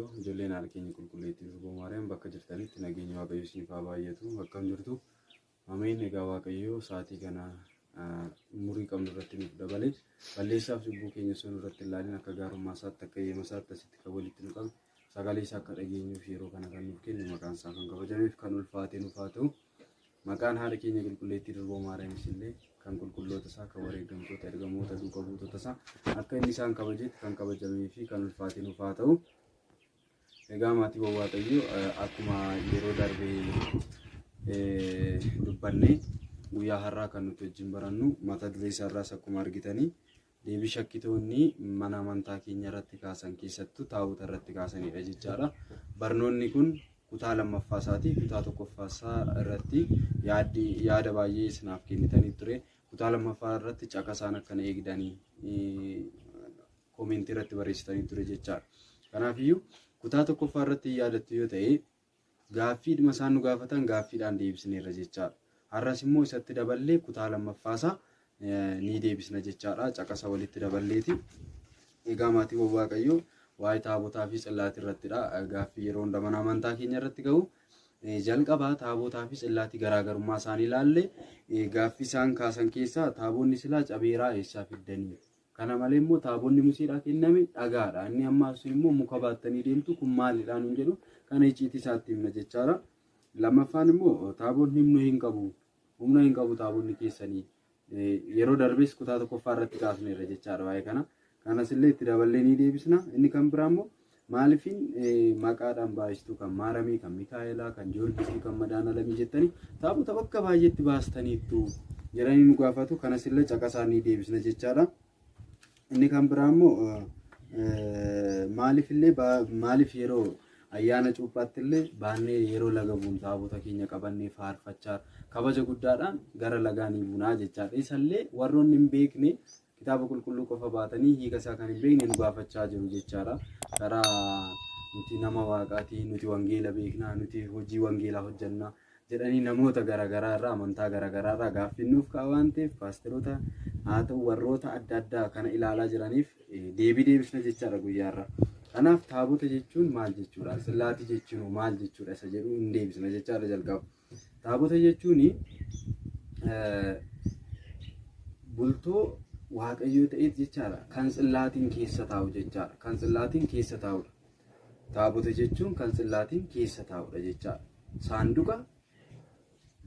Waaqayyoo ijoolleen haala keenya qulqulleettii Durboo Maariyaam bakka jirtanitti nageenya Waaqayyoo isiniif haa baay'atu. Akkam jirtu ameen. Egaa Waaqayyoo sa'aatii kana umurii qabnu irratti nuuf dabalee balleessaaf cubbuu keenya sun irratti ilaalin akka gaarummaa isaatti akka eeyyama isaatti asitti kan walitti nu qabne sagalee isaa akka dhageenyuuf yeroo kana kan nuuf kennu maqaan isaa kan kabajameef kan ulfaate nuuf haa ta'u. Maqaan haala keenya qulqulleettii Durboo Maariyaam illee kan qulqulloota isaa kan wareegamtoota ergamoota duukaa buutota isaa akka inni isaan kabajetti kan kabajamee fi kan ulfaate nuuf haa ta'u. Egaa maatii Waaqayyoo akkuma yeroo darbee dubbannee guyyaa har'aa kan nuti wajjin barannu mata duree isaarraas akkuma argitanii deebii shakkitoonni mana amantaa keenya irratti kaasan keessattuu taabota irratti kaasanidha jechaadha. Barnoonni kun kutaa lammaffaa isaatii kutaa tokkoffaa isaa irratti yaada baay'ee isinaaf kennitanii ture. Kutaa lammaffaa irratti caqasaan akkana eegdanii koomentii irratti barreessitanii ture jechaadha. Kanaafiyyuu kutaa tokkoffaa irratti yaadattu yoo ta'e gaaffiidhuma isaan nu gaafatan gaaffiidhaan deebisneerra jechaadha. Har'as immoo isatti daballee kutaa lammaffaasaa ni deebisna jechaadha. Caqasa walitti daballeeti. Egaa maatii Waaqayyoo waa'ee taabotaa fi tsillaatii irrattidha. Gaaffii yeroo hunda mana amantaa keenya irratti ga'u jalqabaa taabotaa fi tsillaatii garaagarummaa isaanii ilaalle gaaffii isaan kaasan keessaa taaboonni silaa cabeeraa eessaa fiddanii? Kana malee immoo taabonni Museedhaa kenname dhagaadha. Inni ammaas immoo muka baattanii deemtu kun maalidhaan hin jedhu kana icciitii isaatti himna jechaadha. Lammaffaan immoo taabonni humna hin qabu taabonni keessanii yeroo darbees kutaa tokkoffaa irratti kaasneerra jechaadha waa'ee kana. Kanas illee itti daballee ni deebisna. Inni kan biraa immoo maaliifin maqaadhaan baay'istuu kan Maaramii, kan Mikaa'elaa, kan Joorgisii, kan Madaanalamii jettanii taabota bakka baay'eetti baastaniittu jedhanii nu gaafatu. Kanas illee caqasaa ni deebisna jechaadha. Inni kan biraa immoo maaliif yeroo ayyaana cuuphaatti illee baannee yeroo laga buun taabota keenya qabannee faarfachaa kabaja guddaadhaan gara lagaa ni buunaa jechaadha. Isallee warroonni hin beekne kitaaba qulqulluu qofa baatanii hiika isaa kan hin beekne nu gaafachaa jiru jechaadha. Karaa nuti nama waaqaatii, nuti wangeela beeknaa, nuti hojii wangeelaa hojjannaa jedhanii namoota garaagaraa irraa amantaa garaagaraa irraa gaaffii nuuf kaa'u waan ta'eef paasteroota haa ta'u warroota adda addaa kana ilaalaa jiraniif deebii deebisna jechaadha guyyaarra. Kanaaf taabota jechuun maal jechuudha? Tsillaatii jechuun maal jechuudha? Isa jedhu hin deebisna jechaadha jalqaba. Taabota jechuun bultoo Waaqayyoo ta'eet jechaadha. Kan tsillaatiin keessa taa'u jechaadha. Kan tsillaatiin keessa taa'udha. Taabota jechuun kan tsillaatiin keessa taa'udha jechaadha. Saanduqa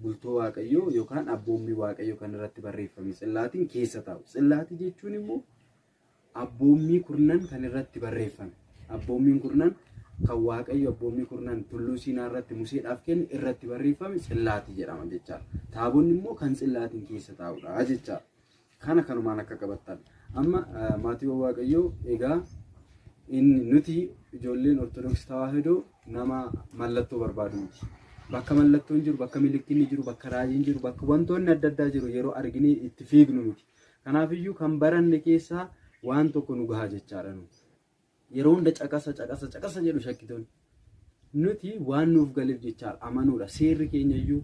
bultoo Waaqayyoo yookaan abboommii Waaqayyoo kan irratti barreeffame tsillaatiin keessa taa'u. Tsillaatii jechuun immoo abboommii kurnan kan irratti barreeffame. Abboommiin kurnan kan Waaqayyo abboommii kurnan tulluu Siinaa irratti Museedhaaf kenne irratti barreeffame tsillaatii jedhama jechaadha. Taabonni immoo kan tsillaatiin keessa taa'udha jechaadha. Kana kanumaan akka qabattan. Amma maatii Waaqayyoo egaa nuti ijoolleen Ortodoksii Tawaahidoo nama mallattoo barbaadu miti. Bakka mallattoon jiru, bakka milikiin jiru, bakka raajiin jiru, bakka wantoonni adda addaa jiru yeroo arginee itti fiignu miti. Kanaafiyyuu kan baranne keessaa waan tokko nu gahaa jechaadha. Yeroo hunda caqasa jedhu shakkitoonni. Nuti waan nuuf galeef jechaadha amanuudha. Seerri keenya iyyuu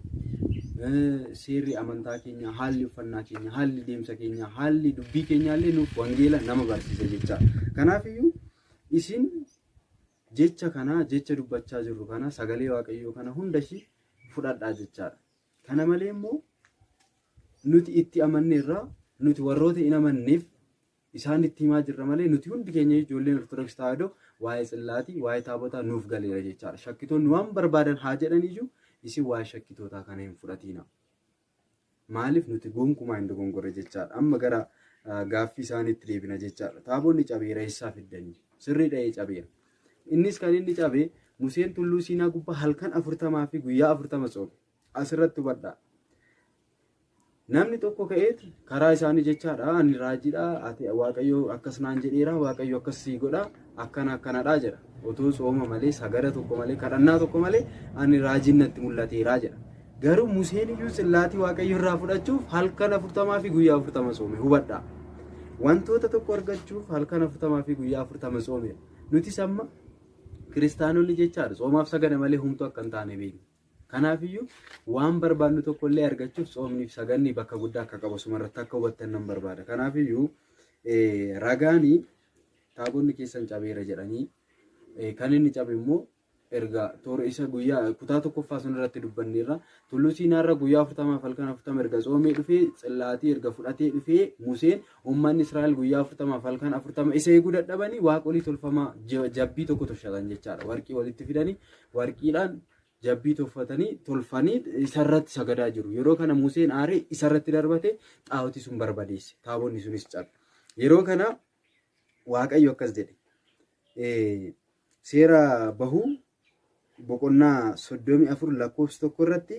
seerri amantaa keenya, haalli uffannaa keenya, haalli deemsa keenya, haalli dubbii keenyaallee nuuf wangeela nama barsiisa jechaadha. Kanaafiyyuu isin jecha dubbachaa jirru kana sagalee Waaqayyoo kana hunda ishii fudhadhaa jechaadha. Kana malee immoo nuti itti amanneerraa nuti warroota hin amanneef isaan itti himaa jirra malee nuti hundi keenya ijoolleen Ortodoksii Tawaahidoo waa'ee tsillaatii, waa'ee taabotaa nuuf galeera jechaadha. Shakkitoonni waan barbaadan haa jedhaniyyuu isin waa'ee shakkitootaa kana hin fudhatiina. Maaliif nuti gonkumaa hin dogongorre jechaadha. Amma gara gaaffii isaaniitti deebina jechaadha. Taabonni cabeera eessaa fiddanii? Sirrii dha'ee cabeera. Innis kan inni cabe Museen tulluu Siinaa gubbaa halkan 40 fi guyyaa 40 soome. Asirratti hubadhaa. Namni tokko ka'eeti karaa isaanii jechaadha. Ani raajiidha. Waaqayyoo akkas naan jedheera. Waaqayyoo akkas sii godha. Akkanadhaa jedha. Otoo sooma malee, sagada tokko malee, kadhannaa tokko malee ani raajiin natti mul'ateera jedha. Garuu Museen iyyuu tsillaatii Waaqayyoo irraa fudhachuuf halkan 40 fi guyyaa 40 soome. Hubadhaa. Wantoota tokko argachuuf halkan 40 fi guyyaa 40 soome. Nuti samma kiristaanonni jechaadha. Soomaaf sagada malee humtu akka hin taane beekna. Kanaafiyyuu waan barbaadnu tokko illee argachuuf soomniif saganni bakka guddaa akka qabu sumarratti akka hubattan nan barbaada. Kanaafiyyuu ragaanii taabonni keessan cabeera jedhanii kan inni cabe immoo erga toora isa guyyaa kutaa tokkoffaa sun irratti dubbanneerra tulluu Siinaarra guyyaa 40 halkan 40 erga tsoomee dhufee xillaatii erga fudhatee dhufee Museen uummanni Israa'el guyyaa 40 halkan 40 isa eeguu dadhabanii waaqolii tolfamaa jabbii tokko tolchatan jechaadha. Warqii walitti fidanii warqiidhaan jabbii tolfanii isarratti sagadaa jiru. Yeroo kana Museen aaree isarratti darbate xaawoti sun barbadeesse. Taabonni sunis cabe. Yeroo kana Waaqayyo akkas jedhe. Seera bahuu boqonnaa 34 lakkoofsa tokko irratti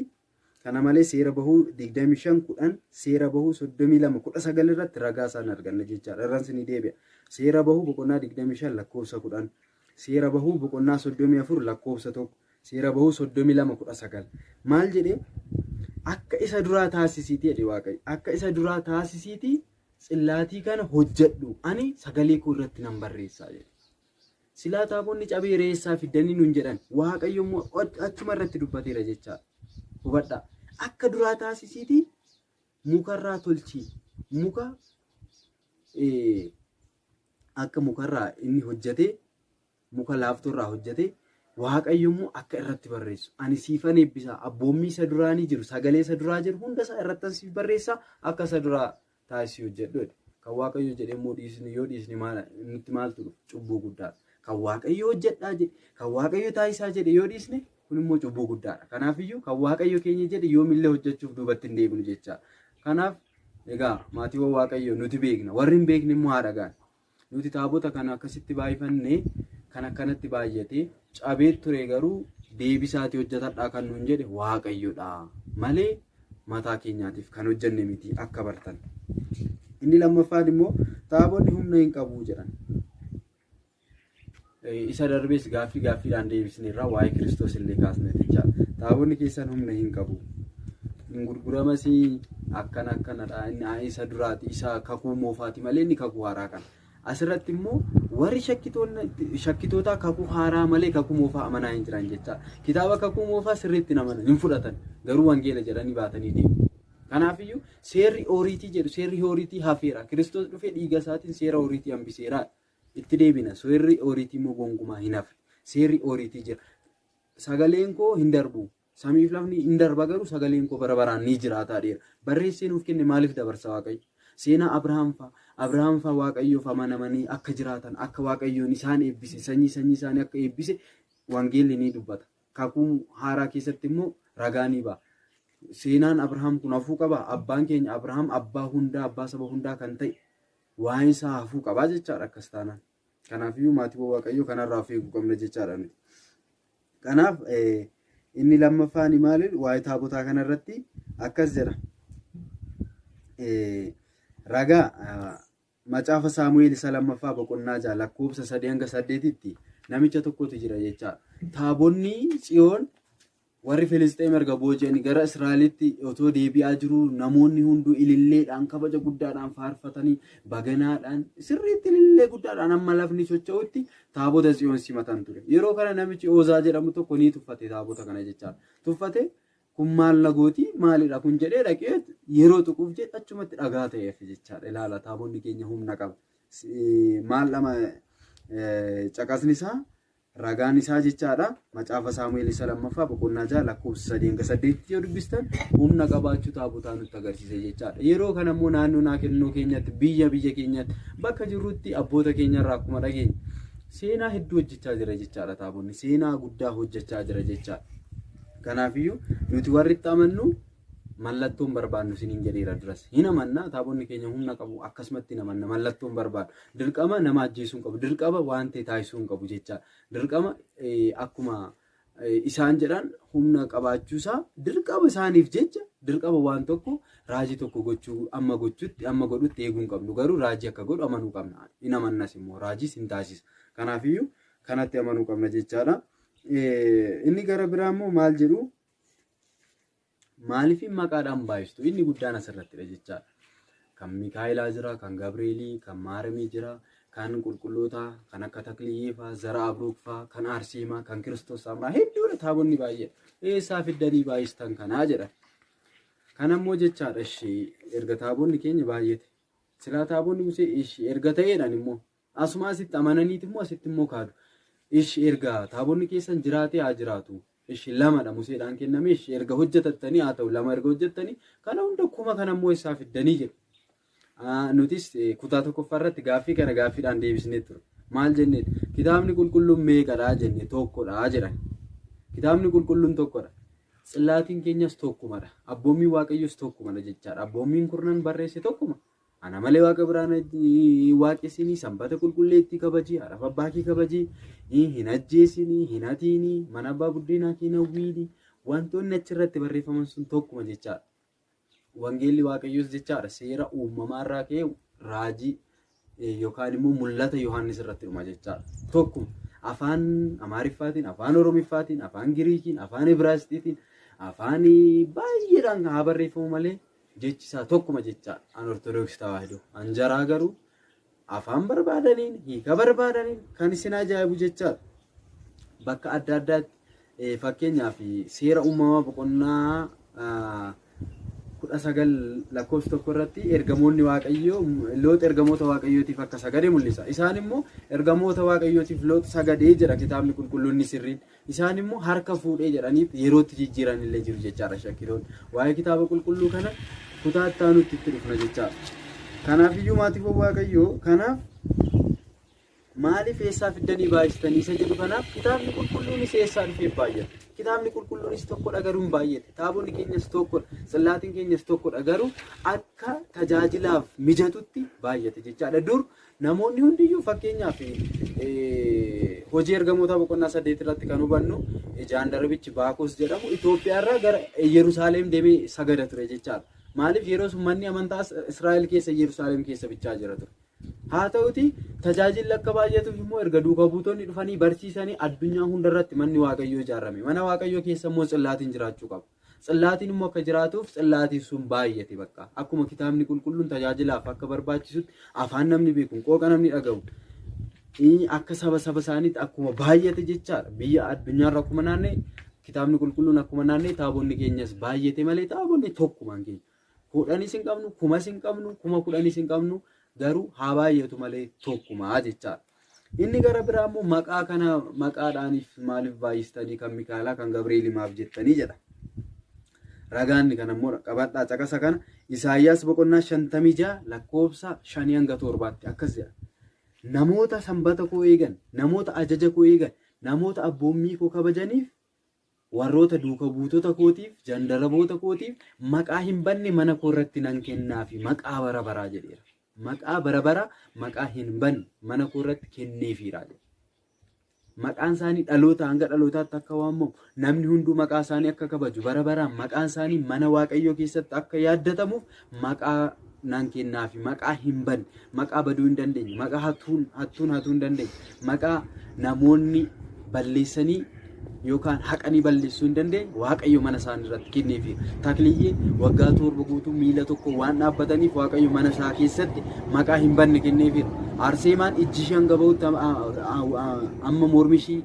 kana malee seera bahuu 25:10 seera bahuu 32:19 irratti ragaa isaan arganna jechaadha. Irraan isin deebi'a. Seera bahuu boqonnaa 25 lakkoofsa 10 seera bahuu boqonnaa 34 lakkoofsa 1 seera bahuu 32:19 maal jedhee akka isa duraa taasisiitii jedhe Waaqayyo. Akka isa duraa taasisiitii xillaatii kana hojjedhu ani sagalee koo irratti nan barreessaa jedhe. Silaa taabonni cabee reessaa fidanii nuun jedhan Waaqayyo immoo achuma irratti dubbateera jechaadha. Hubadhaa. Akka duraa taasisiitii mukarraa tolchii. Muka akka mukarraa inni hojjetee muka laaftoorraa hojjetee Waaqayyo immoo akka irratti barreessu. Ani siifan eebbisaa. Abboommii isa duraanii jiru sagalee isa duraa jiru hunda isaa irratti siif barreessaa akka isa duraa taasisii hojjedhu. Kan Waaqayyo jedhee immoo dhiisni yoo dhiisni nutti maaltu dhufu cubbuu guddaadha. Kan Waaqayyo hojjedhaa jedhe kan Waaqayyo taasisaa jedhe yoo dhiisne kun immoo cubbuu guddaadha. Kanaafiyyuu kan Waaqayyo keenya jedhe yoomillee hojjechuuf duubatti hin deebinu jechaadha. Kanaaf egaa maatiiwwan Waaqayyo nuti beekna warri hin beekne immoo haa dhaga'an. Nuti taabota kana akkasitti baay'ifannee kan akkanatti baay'atee cabee ture garuu deebisaatii hojjetadhaa kan nuun jedhe Waaqayyodha malee mataa keenyaatiif kan hojjenne miti akka bartan. Inni lammaffaan immoo taabonni humna hin qabu jedhan. Isa darbees gaaffiidhaan deebisneerraa waa'ee Kiristoos illee kaasne jechaadha. Taabonni keessan humna hin qabu. Hin gurguramas akkanadha. Inni isa duraati isa kakuu moofaati malee inni kakuu haaraa kana. Asirratti immoo warri shakkitoota kakuu haaraa malee kakuu moofaa amanaa hin jiran jechaadha. Kitaaba kakuu moofaa sirriitti namana hin fudhatan garuu wangeela jedhanii baatanii deemu. Kanaafiyyuu seerri horiitii jedhu seerri horiitii hafeera. Kiristoos dhufee dhiiga isaatiin seera horiitii hambiseera. Itti deebina seerri horiitii immoo gonkumaa hin hafe. Seerri horiitii jira. Sagaleen koo hin darbu. Samiif lafni hin darba garuu sagaleen koo bara baraan ni jiraata dheera. Barreessee nuuf kenne maaliif dabarsa Waaqayyo? Seenaa Abrahaam fa'a Waaqayyoof amanamanii akka jiraatan akka Waaqayyoon isaan eebbise sanyii isaanii akka eebbise wangeelli ni dubbata. Kakuu haaraa keessatti immoo ragaa ni ba'a. Seenaan Abrahaam kun hafuu qaba. Abbaan keenya Abrahaam abbaa hundaa abbaa saba hundaa kan ta'e waan isaa hafuu qabaa jechaadha akkas taanaan. Kanaafiyyuu maatiiwwan Waaqayyoo kanarraa of eeguu qabna jechaadha nuti. Kanaaf inni lammaffaan maali waa'ee taabotaa kanarratti akkas jedha. Ragaa macaafa Saamu'eel isa lammaffaa boqonnaa 6 lakkoofsa 3-8tti namicha tokkotu jira jechaadha. Taabonni Tsiyoon warri Filisxeem erga booji'anii gara Israa'elitti otoo deebi'aa jiru namoonni hunduu ililleedhaan kabaja guddaadhaan faarfatanii baganaadhaan sirriitti ilillee guddaadhaan amma lafni socho'utti taabota Tsiyoon simatan ture. Yeroo kana namichi Oozaa jedhamu tokko ni tuffate taabota kana jechaadha. Tuffate kun maal nagooti maalidha kun jedhee dhaqee yeroo tuquuf jedhe achumatti dhagaa ta'eef jechaadha. Ilaala taabonni keenya humna qaba. Maal lama caqasni isaa ragaan isaa jechaadha. Macaafa Saamu'eel isa lammaffaa boqonnaa 6 lakkoofsa 3-8 yoo dubbistan humna qabaachuu taabotaa nutti agarsiisa jechaadha. Yeroo kana immoo naannoo naannoo keenyatti biyya keenyatti bakka jirrutti abboota keenyarraa akkuma dhageenya seenaa hedduu hojjechaa jira jechaadha. Taabonni seenaa guddaa hojjechaa jira jechaadha. Kanaafiyyuu nuti warri itti amannu mallattoon barbaadnu siniin jedheera duras. Hin amanna taabonni keenya humna qabu akkasumatti hin amanna mallattoon barbaadu. Dirqama nama ajjeesuu hin qabu. Dirqama waan ta'e taasisuu hin qabu jechaadha. Dirqama akkuma isaan jedhan humna qabaachuusaa dirqama isaaniif jecha dirqama waan tokko raajii tokko gochuu amma godhutti eeguu hin qabnu. Garuu raajii akka godhu amanuu qabna. Hin amannas immoo raajiis hin taasisa. Kanaafiyyuu kanatti amanuu qabna jechaadha. Inni gara biraa immoo maal jedhu maaliif maqaadhaan baay'istu inni guddaan asirrattidha jechaadha. Kan Mikaa'elaa jira, kan Gabrielii, kan Maaramii jira, kan qulqulloota, kan akka Takliyeefaa, Zara Abruukfaa, kan Arsiimaa, kan Kiristoos Samraa hedduudha taabonni baay'ee. Eessaa fiddanii baay'istan kanaa jedha. Kan ammoo jechaadha ishee erga taabonni keenya baay'ate. Silaa taabonni Musee ishee erga ta'eedhaan immoo asuma asitti amananiit immoo asitti immoo kaadu. ishi erga taabonni keessan jiraatee haa jiraatu. Ishi lamadha Museedhaan kenname. Ishi erga hojjetattanii haa ta'u lama erga hojjettanii kana hunda kuma kana immoo isaa fiddanii jedhu. Nutis kutaa tokkoffaa irratti gaaffii kana gaaffiidhaan deebisnee ture. Maal jennee kitaabni qulqulluun meeqadhaa jenne tokkodhaa jedhan. Kitaabni qulqulluun tokkodha. Tsilaatiin keenyas tokkumadha. Abboommiin Waaqayyoos tokkumadha jechaadha. Abboommiin kurnan barreesse tokkuma. Ana malee Waaqa biraan waaqessinii sanbata qulqulleetti kabajii, haadhaaf abbaa kee kabajii, hin ajjeesinii, hin hatiinii, mana abbaa guddinaa kee hawwiinii. Wantoonni achirratti barreeffaman sun tokkuma jechaadha. Wangeelli Waaqayyoos jechaadha seera uumamaarraa ka'e raajii yookaan immoo mul'ata Yohaannis irratti dhuma jechaadha. Tokkuma afaan Amaariffaatiin, afaan Oromiffaatiin, afaan Giriikiin, afaan Ibraayisxiitiin, afaan baay'eedhaan haa barreeffamu malee jechi isaa tokkuma jechaadha. An Ortodoksii tawaahidoo. An jaraa garuu afaan barbaadaniin hiika barbaadaniin kan isin ajaa'ibu jechaadha. Bakka adda addaatti fakkeenyaaf seera uumamaa boqonnaa 19 lakkoofsa tokko irratti ergamoonni Waaqayyoo Loox ergamoota Waaqayyootiif akka sagade mul'isa. Isaan immoo ergamoota Waaqayyootiif Loox sagadee jedha kitaabni qulqulluun sirriin. Isaan immoo harka fuudhee jedhanii yerootti jijjiiran illee jiru jechaadha shakkiroonni. Waa'ee kitaaba qulqulluu kana kutaa itti aanutti itti dhufna jechaadha. Kanaaf iyyuu maatiiwwan Waaqayyoo kanaaf maaliif eessaa fiddanii baay'istanii isa jedhu kanaaf kitaabni qulqulluunis eessaa dhufee baay'ate. Kitaabni qulqulluunis tokkodha garuu hin baay'ate. Taabonni keenyas tokkodha. Tsilaatiin keenyas tokkodha garuu akka tajaajilaaf mijatutti baay'ate jechaadha. Dur namoonni hundiyyuu fakkeenyaaf hojii ergamoota boqonnaa 8 irratti kan hubannu jaandarbichi Baakos jedhamu Itoophiyaarraa gara Yerusaalem deemee sagada ture jechaadha. Maaliif yeroo sun manni amantaa Israa'el keessa Yerusaalem keessa bichaa jira ture. Haa ta'uti tajaajilli akka baay'atuuf immoo erga duuka buutonni dhufanii barsiisanii addunyaa hundarratti manni Waaqayyoo ijaarame. Mana Waaqayyoo keessa immoo tsilaatiin jiraachuu qaba. Tsilaatiin immoo akka jiraatuuf tsilaatiin sun baay'ate bakka. Akkuma kitaabni qulqulluun tajaajilaaf akka barbaachisutti afaan namni beeku, qooqa namni dhaga'u. Akka saba isaaniitti akkuma baay'ate jechaadha. Biyya addunyaarra akkuma naannee kitaabni qulqulluun akkuma naannee taabonni keenyas baay'ate malee taabonni tokkumaan keenya. Kudhanis hin qabnu, kumas hin qabnu, kuma kudhanis hin qabnu. Garuu haa baay'atu malee tokkumaa jechaadha. Inni gara biraa immoo maqaa kana maqaadhaaniif maaliif baay'istanii kan Mikaa'elaa kan Gabri'eel maaf jettanii jedha. Ragaanni kana immoo qabadhaa caqasa kana Isaayyaas boqonnaa 56 lakkoofsa 5 hanga 7tti akkas jedha. Namoota sanbata koo eegan, namoota ajaja koo eegan, namoota abboommii koo kabajaniif warroota duuka buutota kootiif, jandaraboota kootiif maqaa hin banne mana koo irratti nan kennaafi maqaa bara baraa jedheera. Maqaa bara bara maqaa hin banne mana koo irratti kenneefiira. Maqaan isaanii dhaloota hanga dhalootaatti akka waamamu namni hunduu maqaa isaanii akka kabaju bara baraan maqaan isaanii mana Waaqayyoo keessatti akka yaaddatamuuf maqaa nan kennaafi maqaa hin banne maqaa baduu hin dandeenye maqaa hattuu hin dandeenye maqaa namoonni balleessanii yookaan haqanii balleessuu hin dandeenye Waaqayyo mana isaanii irratti kenneefi. Takliyyeen waggaa 7 guutuu miila tokko waan dhaabbataniif Waaqayyo mana isaa keessatti maqaa hin banne kenneefi. Arseemaan ijji ishee hanga bahutti amma mormi ishee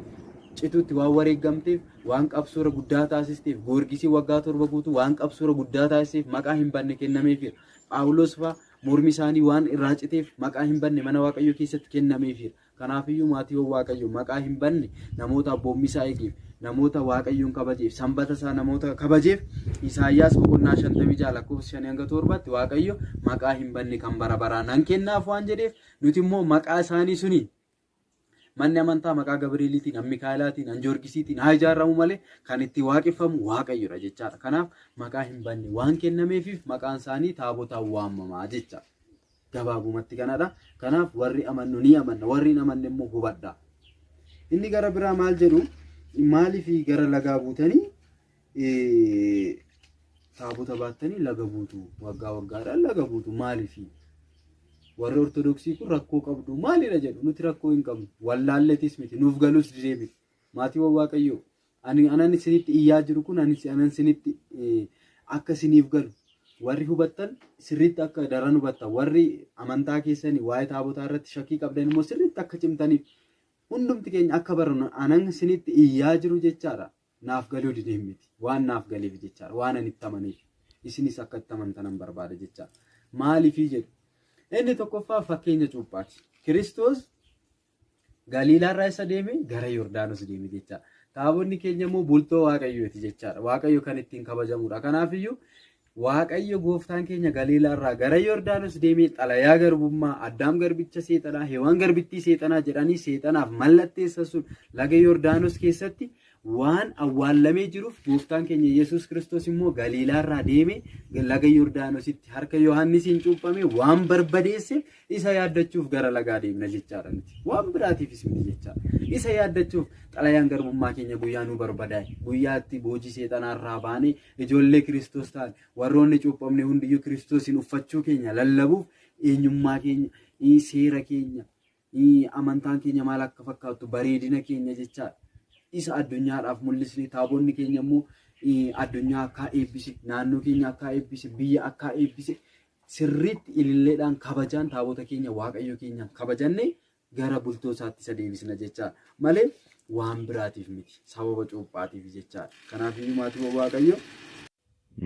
cituutti waan wareegamteef waan qabsoora guddaa taasisteef Goorgisii waggaa 7 guutuu waan qabsoora guddaa taasiseef maqaa hin banne kennameefi. Phaawulos fa'aa mormi isaanii waan irraa citeef maqaa hin banne mana Waaqayyo keessatti kennameefi. Kanaafiyyuu maatiiwwan Waaqayyo maqaa hin banne namoota abboommii isaa eegeef namoota Waaqayyoon kabajeef sanbata isaa namoota kabajeef Isaayyaas boqonnaa 56 lakkoofsa 5 hanga 7tti Waaqayyo maqaa hin banne kan bara baraan nan kennaaf waan jedheef nuti immoo maqaa isaanii suni manni amantaa maqaa Gabri'eeliitiin, Mikaa'elaatiin, Joorgisiitiin haa ijaaramu malee kan itti waaqeffamu Waaqayyodha jechaadha. Kanaaf maqaa hin banne waan kennameefiif maqaan isaanii taabotaan waamamaa jechaadha. Gabaabumatti kanadha. Kanaaf warri amannu ni amanna, warri hin amanne immoo hubadhaa. Inni gara biraa maal jedhu maaliif gara lagaa buutanii taabota baattanii laga buutu waggaa waggaadhaan laga buutu maaliif? Warri Ortodoksii kun rakkoo qabdu maalidha jedhu nuti rakkoo hin qabnu wallaalleetis miti nuuf galus didee miti. Maatiiwwan Waaqayyoo anan isinitti iyyaa jiru kun anan isinitti akka isiniif galu warri hubattan sirriitti akka daran hubattan warri amantaa keessanii waa'ee taabotaa irratti shakkii qabdan immoo sirriitti akka cimtaniif hundumti keenya akka baranu anan isinitti iyyaa jiru jechaadha. Naaf galuu didee miti waan naaf galeef jechaadha waan ani itti amaneef isinis akka itti amantanan barbaada jechaadha. Maaliifii jedhu inni tokkoffaa fakkeenya cuuphaati. Kiristoos Galiilaarraa isa deeme gara Yordaanos deeme jechaadha. Taabonni keenya immoo bultoo Waaqayyooti jechaadha. Waaqayyo kan ittiin kabajamudha. Kanaafiyyuu Waaqayyo gooftaan keenya Galiilaarraa gara Yordaanos deemee xalayaa garbummaa Addaam garbicha seexanaa Hewaan garbittii seexanaa jedhanii seexanaaf mallatteessa sun laga Yordaanos keessatti waan awwaallamee jiruuf gooftaan keenya Yesuus Kiristoos immoo Galiilaarraa deemee laga Yordaanositti harka Yohaannisiin cuuphame waan barbadeesseef isa yaaddachuuf gara lagaa deemna jechaadha nuti. Waan biraatiifis miti jechaadha. Isa yaaddachuuf xalayaan garbummaa keenya guyyaa nu barbadaa'e. Guyyaatti boojii seexanaarraa baanee ijoollee Kiristoos ta'an warroonni cuuphamne hundiyyuu Kiristoosin uffachuu keenya lallabuuf eenyummaa keenya, seera keenya, amantaan keenya maal akka fakkaattu bareedina keenya jechaadha. Isa addunyaadhaaf mul'isne taabonni keenya immoo addunyaa akka eebbise naannoo keenya akka eebbise biyya akka eebbise sirriitti ililleedhaan kabajaan taabota keenya waaqayyo keenya kabajanne gara bultoo isaatti isa deebisna jechaadha malee waan biraatiif miti sababa cuuphaatiif jechaadha. Kanaafiyyuu maatii waaqayyo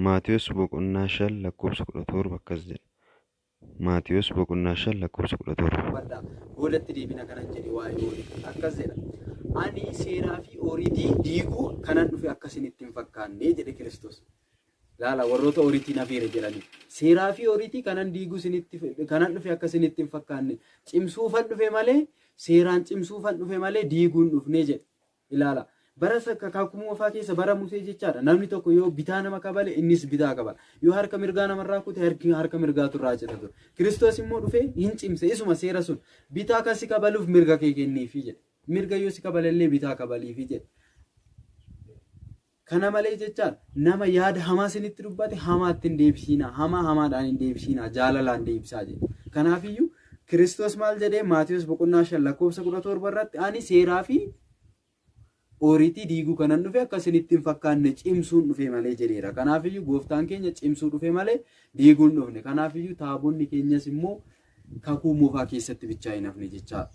Maatiyos boqonnaa 5 lakkoofsa 17 akkas jedha. Maatiyos boqonnaa 5 lakkoofsa 17. Boodatti deebina kanan jedhe waa'ee akkas jedha. Ani seeraa fi horiitii diiguu kanan dhufe akkasin ittiin fakkaanne jedhe Kiristoos. Laala warroota horiitiin hafeera jedhani. Seeraa fi horiitii kanan diiguu kanan dhufe akkasin ittiin fakkaanne cimsuufan dhufe malee seeraan cimsuufan dhufe malee diiguun dhufne jedhe. Ilaala. Bara kakuu moofaa keessa bara Musee jechaadha. Namni tokko yoo bitaa nama kabale innis bitaa kabala. Yoo harka mirgaa namarraa kute harka mirgaatu irraa cita ture. Kiristoos immoo dhufee hin cimse isuma seera sun bitaa kan si kabaluuf mirga kee kenniifi jedhe. Mirga yoo si kabalallee bitaa kabaliifi jedhe. Kana malee jechaadha nama yaada hamaa isinitti dubbate hamaatti hin deebisiinaa. Hamaa hamaadhaan hin deebisiinaa. Jaalalaan deebisaa jedhe. Kanaafiyyuu Kiristoos maal jedhee Maatiyos boqonnaa 5 lakkoofsa 17 irratti ani seeraa fi horiitii diiguu kanan dhufe akkasin ittiin fakkaanne cimsuun dhufe malee jedheera. Kanaafiyyuu gooftaan keenya cimsuu dhufe malee diiguun dhufne. Kanaafiyyuu taabonni keenyas immoo kakuu moofaa keessatti bichaa hin hafne jechaadha.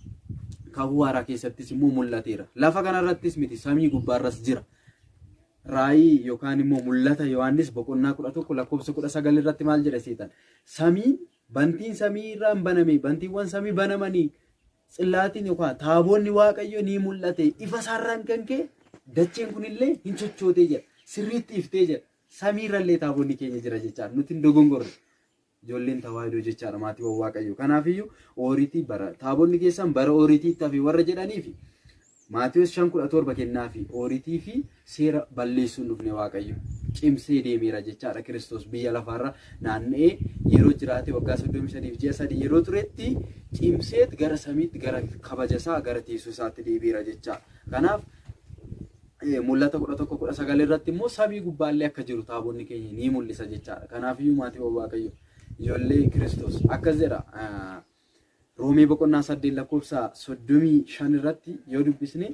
Kakuu haaraa keessattis immoo mul'ateera. Lafa kanarrattis miti samii gubbaarras jira. Raayii yookaan immoo mul'ata Yohaannis boqonnaa 11 lakkoofsa 19 irratti maal jedha seetan? Samii bantiin samii irraa hin baname bantiiwwan samii banamanii Xillaatiin yookaan taabonni waaqayyo ni mul'ate ifa isaarraan kan ka'e dacheen kunillee hin sochootee jedha sirriitti iftee jedha samiirrallee taabonni keenya jira jechaadha nuti hin dogongorre ijoolleen tawaahidoo jechaadha maatii waaqayyo. Kanaafiyyuu horiitii bara taabonni keessan bara horiitiitti hafe warra jedhaniifi Maatiyos 5:17 kennaafi horiitii fi seera balleessuun dhufne waaqayyo cimsee deemeera jechaadha. Kiristoos biyya lafaarra naanna'ee yeroo jiraate waggaa 33 yeroo turetti cimseet gara samiitti gara kabajasaa gara teessoo isaatti deebiira jechaadha. Kanaaf mul'ata 11:19 irratti immoo samii gubbaallee akka jiru taabonni keenya ni mul'isa jechaadha. Kanaafiyyuu maatii waaqayyo ijoollee Kiristoos akkas jedha Roomee boqonnaa 8 lakkoofsa 35 irratti yoo dubbisne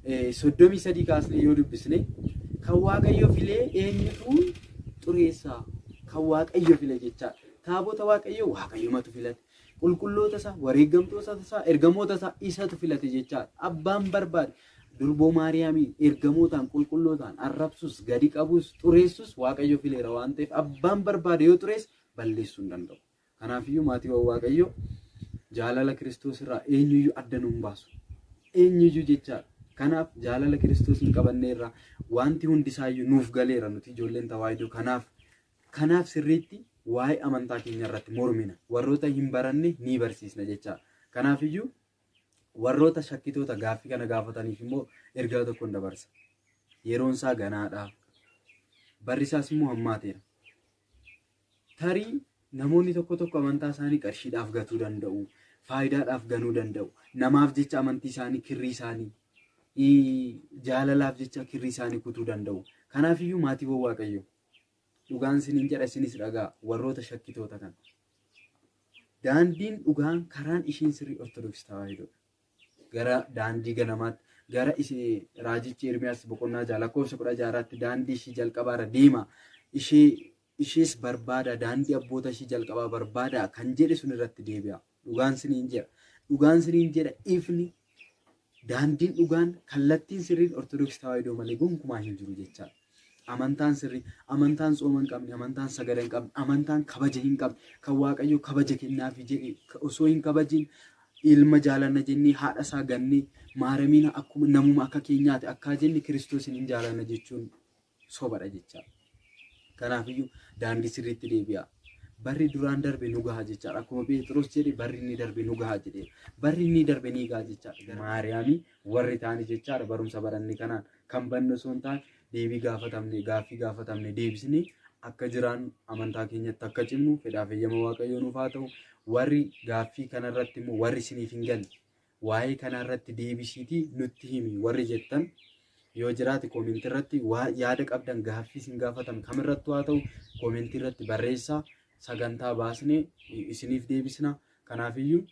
33 kaasnee yoo dubbisne kan waaqayyo filee eenyutu xureessaa kan waaqayyo filee jechaadha. Taabota waaqayyo waaqayyomatu filate. Qulqulloota isaa wareeggamtoota isaa ergamoota isaa isatu filate jechaadha. Abbaan barbaade durboo Maariyaamii ergamootaan qulqullootaan arrabsus gadi qabus xureessus waaqayyo fileera waan ta'eef abbaan barbaade yoo xurees balleessuu hin danda'u. Kanaafiyyuu maatii waaqayyo jaalala Kiristoos irraa eenyuyyuu adda nu hin baasu. Eenyuyyuu jechaadha. Kanaaf jaalala Kiristoos hin qabanne irraa wanti hundisaayyuu nuuf galeera nuti ijoolleen tawaahidoo. Kanaaf sirriitti waa'ee amantaa keenya irratti mormina. Warroota hin baranne ni barsiisna jechaadha. Kanaafiyyuu warroota shakkitoota gaaffii kana gaafataniif immoo ergaa tokkoon dabarsa. Yeroon isaa ganaadha. Barri isaas immoo hammaateera. Tarii namoonni tokko amantaa isaanii qarshiidhaaf gatuu danda'u. Faayidaadhaaf ganuu danda'u. Namaaf jecha amantii isaanii kirrii isaanii jaalalaaf jecha kirrii isaanii kutuu danda'u. Kanaafiyyuu maatii waaqayyo dhugaan isiniin jedha isinis dhagaa warroota shakkitoota kana. Daandiin dhugaan karaan ishiin sirrii ortodoksii tawaahidoo. Gara daandii ganamaatti gara raajichi Ermiyaas boqonnaa 6 lakkoofsa 16tti daandii ishii jalqabaarra deema. Ishees barbaada daandii abboota ishii jalqabaa barbaada kan jedhe sun irratti deebi'a. Dhugaan isiniin jedha. Dhugaan isiniin jedha ifni daandiin dhugaan kallattiin sirriin ortodoksii tawaahidoo malee gonkumaa hin jiru jechaadha. Amantaan sirrii, amantaan tsooma hin qabne, amantaan sagada hin qabne, amantaan kabaja hin qabne, kan waaqayyo kabaja kennaafi jedhe osoo hin kabajin ilma jaalanna jennee haadha isaa gannee maaramiin akkuma namuma akka keenyaati akka jenne Kiristoosin hin jaalanna jechuun sobadha jechaadha. Kanaafiyyuu daandii sirriitti deebi'a. Barri duraan darbe nu gaha jechaadha. Akkuma Phexros jedhe barri inni darbe nu gaha jedhe. Barri inni darbe ni gaha jechaadha. Maariyaamii warri ta'anii jechaadha barumsa baranne kanaan kan banne osoo hin taane deebii gaaffii gaafatamne deebisnee akka jiraan amantaa keenyatti akka cimnu fedhaaf eeyyama Waaqayyoo nuuf haa ta'u. Warri gaaffii kanarratti immoo warri isiniif hin galle waa'ee kanarratti deebisiitii nutti himi warri jettan yoo jiraate koomentii irratti yaada qabdan gaaffii isin gaafatan kamirratti haa ta'u koomentii irratti barreessaa sagantaa baasnee isiniif deebisna. Kanaafiyyuu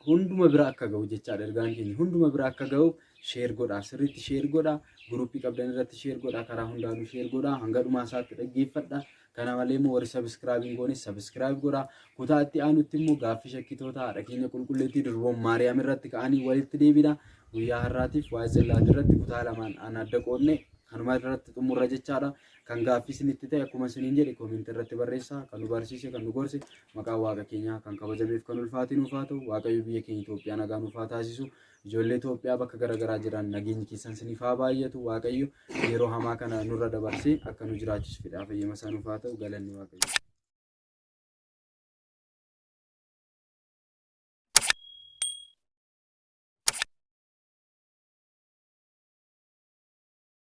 hunduma bira akka ga'u jechaadha ergaan keenya hunduma bira akka ga'u sheer godhaa sirriitti sheer godhaa guruppii qabdan irratti sheer godhaa karaa hundaanuu sheer godhaa hanga dhumaa isaatti dhaggeeffadhaa. Kana malee immoo warri sabiskiraabiin goonis sabiskiraayib godhaa. Kutaa itti aanutti immoo gaaffii shakkitoota haadha keenya qulqulleettii durboon Maariyaam irratti ka'anii walitti deebina. Guyyaa har'aatiif waa'ee Tsillaatii irratti kutaa lamaan aan adda qoodne kanuma irratti xumurra jechaadha. Kan gaaffii isinitti ta'e akkuma isiniin jedhe koomentii irratti barreessaa. Kan nu barsiise kan nu gorse maqaan Waaqa keenyaa kan kabajameef kan ulfaate nuuf haa ta'u. Waaqayyo biyya keenya Itoophiyaa nagaa nuuf haa taasisu. Ijoollee Itoophiyaa bakka garaagaraa jiran nageenyi keessan isiniif haa baay'atu. Waaqayyo yeroo hamaa kana nurra dabarsee akka nu jiraachisu fedhaaf eeyyama isaa nuuf haa ta'u. Galanni Waaqayyo.